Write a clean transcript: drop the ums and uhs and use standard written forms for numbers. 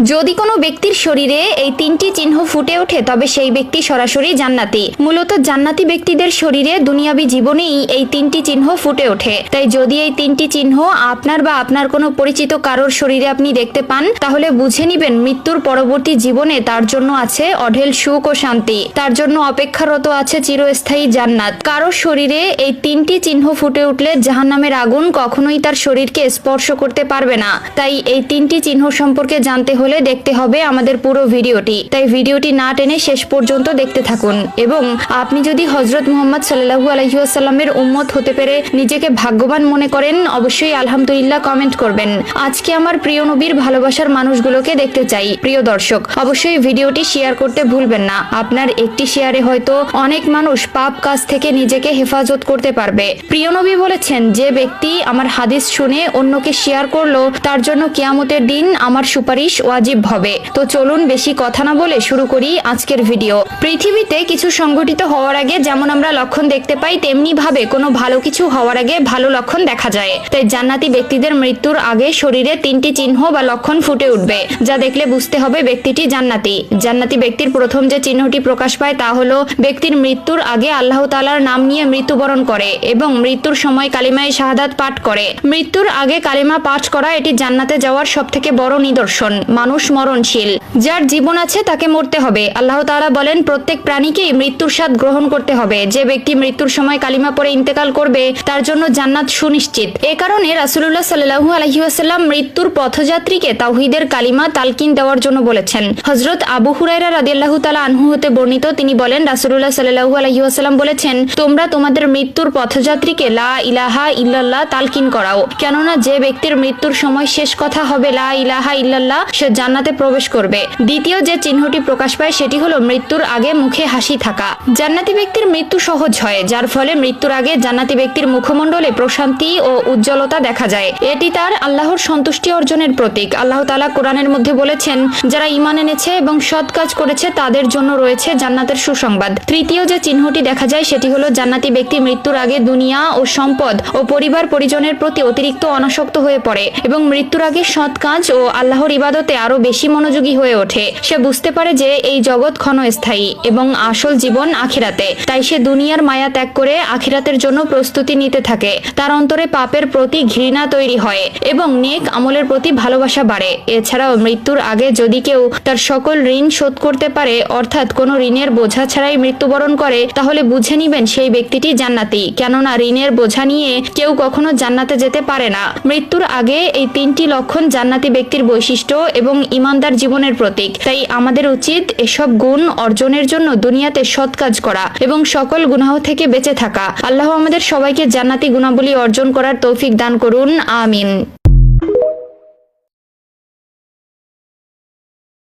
যদি কোনো ব্যক্তির শরীরে এই তিনটি চিহ্ন ফুটে ওঠে তবে সেই ব্যক্তি সরাসরি জান্নাতি। মূলত জান্নাতি ব্যক্তিদের শরীরে দুনিয়াবী জীবনেই এই তিনটি চিহ্ন ফুটে ওঠে। তাই যদি এই তিনটি চিহ্ন আপনার বা আপনার কোনো পরিচিত কারোর শরীরে আপনি দেখতে পান তাহলে বুঝে নিবেন মৃত্যুর পরবর্তী জীবনে তার জন্য আছে অঢেল সুখ ও শান্তি, তার জন্য অপেক্ষারত আছে চিরস্থায়ী জান্নাত। কারোর শরীরে এই তিনটি চিহ্ন ফুটে উঠলে জাহান্নামের আগুন কখনোই তার শরীরকে স্পর্শ করতে পারবে না। তাই এই তিনটি চিহ্ন সম্পর্কে জানতে হলে দেখতে হবে আমাদের পুরো ভিডিওটি। তাই ভিডিওটি না টেনে শেষ পর্যন্ত দেখতে থাকুন। এবং আপনি যদি হযরত মুহাম্মদ সাল্লাল্লাহু আলাইহি ওয়াসাল্লামের উম্মত হতে পেরে নিজেকে ভাগ্যবান মনে করেন অবশ্যই আলহামদুলিল্লাহ কমেন্ট করবেন। আজকে আমার প্রিয় নবীর ভালোবাসার মানুষগুলোকে দেখতে চাই। প্রিয় দর্শক, অবশ্যই ভিডিওটি শেয়ার করতে ভুলবেন না। আপনার একটি শেয়ারে হয়তো অনেক মানুষ পাপ কাজ থেকে নিজেকে হেফাজত করতে পারবে। প্রিয় নবী বলেছেন, যে ব্যক্তি আমার হাদিস শুনে অন্যকে শেয়ার করলো তার জন্য কিয়ামতের দিন আমার সুপারিশ ওয়াজিব হবে। তো চলুন বেশি কথা না বলে শুরু করি আজকের ভিডিও। পৃথিবীতে কিছু সংঘটিত হওয়ার আগে যেমন আমরা লক্ষণ দেখতে পাই তেমনি ভাবে কোনো ভালো কিছু হওয়ার আগে ভালো লক্ষণ দেখা যায়। তাই জান্নাতি ব্যক্তিদের মৃত্যুর আগে শরীরে তিনটি চিহ্ন বা লক্ষণ ফুটে উঠবে, যা দেখলে বুঝতে হবে ব্যক্তিটি জান্নাতি। জান্নাতি ব্যক্তির প্রথম যে চিহ্নটি প্রকাশ পায় তা হলো ব্যক্তির মৃত্যুর আগে আল্লাহ তাআলার নাম নিয়ে মৃত্যুবরণ করে এবং মৃত্যুর সময় কালিমায়ে শাহাদাত পাঠ করে। মৃত্যুর আগে কালিমা পাঠ করা এটি জান্নাতে যাওয়ার সবথেকে বড় নিদর্শন। মানুষ মরণশীল, যার জীবন আছে তাকে মরতে হবে। আল্লাহ তাআলা বলেন প্রত্যেক প্রাণীকেই মৃত্যুর স্বাদ গ্রহণ করতে হবে। যে ব্যক্তি মৃত্যুর সময় কালিমা পড়ে ইন্তেকাল করবে তার জন্য জান্নাত সুনিশ্চিত। এ কারণে রাসূলুল্লাহ সাল্লাল্লাহু আলাইহি ওয়াসাল্লাম মৃত্যুর পথযাত্রীকে তাওহীদের কালিমা তালকিন দেওয়ার জন্য বলেছেন। হযরত আবু হুরায়রা রাদিয়াল্লাহু তাআলা আনহু হতে বর্ণিত, তিনি বলেন রাসূলুল্লাহ সাল্লাল্লাহু আলাইহি ওয়াসাল্লাম বলেছেন, তোমরা তোমাদের মৃত্যুর পথযাত্রীকে লা ইলাহা ইল্লাল্লাহ তালকিন করাও, কেননা যে ব্যক্তির মৃত্যুর সময় শেষ কথা হবে লা ইলাহা ইল্লাল্লাহ সে জান্নাতে প্রবেশ করবে। দ্বিতীয় যে চিহ্নটি প্রকাশ পায় সেটি হলো মৃত্যুর আগে মুখে হাসি থাকা। জান্নাতি ব্যক্তির মৃত্যু সহজ হয়, যার ফলে মৃত্যুর আগে জান্নাতি ব্যক্তির মুখমণ্ডলে প্রশান্তি ও উজ্জ্বলতা দেখা যায়। এটি তার আল্লাহর সন্তুষ্টি অর্জনের প্রতীক। আল্লাহ তাআলা কোরআনের মধ্যে বলেছেন, যারা ঈমান এনেছে এবং সৎ কাজ করেছে তাদের জন্য রয়েছে জান্নাতের সুসংবাদ। তৃতীয় যে চিহ্নটি দেখা যায় সেটি হলো জান্নাতি ব্যক্তি মৃত্যুর আগে দুনিয়া ও সম্পদ ও পরিবার পরিজনের প্রতি অতিরিক্ত অনাসক্ত হয়ে পড়ে এবং মৃত্যুর আগে সৎ কাজ ও আল্লাহর ইবাদতে আরো বেশি মনোযোগী হয়ে ওঠে। সে বুঝতে পারে যে এই জগৎ ক্ষণস্থায়ী এবং আসল জীবন আখিরাতে। তাই সে দুনিয়ার মায়া ত্যাগ করে আখিরাতের জন্য প্রস্তুতি নিতে থাকে। তার অন্তরে পাপের প্রতি ঘৃণা তৈরি হয় এবং নেক আমলের প্রতি ভালোবাসা বাড়ে। এছাড়াও মৃত্যুর আগে যদি কেউ তার সকল ঋণ শোধ করতে পারে, অর্থাৎ কোনো ঋণের বোঝা ছাড়াই মৃত্যুবরণ করে, তাহলে বুঝে নিবেন সেই ব্যক্তিটি জান্নাতি। কেননা ঋণের বোঝা নিয়ে কেউ কখনো জান্নাতে যেতে পারে না। মৃত্যুর আগে এই তিনটি লক্ষণ জান্নাতি ব্যক্তির বৈশিষ্ট্য এবং ঈমানদার জীবনের প্রতীক। তাই আমাদের উচিত এসব গুণ অর্জনের জন্য দুনিয়াতে সৎ কাজ করা এবং সকল গুনাহ থেকে বেঁচে থাকা। আল্লাহ আমাদের সবাইকে জান্নাতি গুণাবলী অর্জন করার তৌফিক দান করুন। আমিন।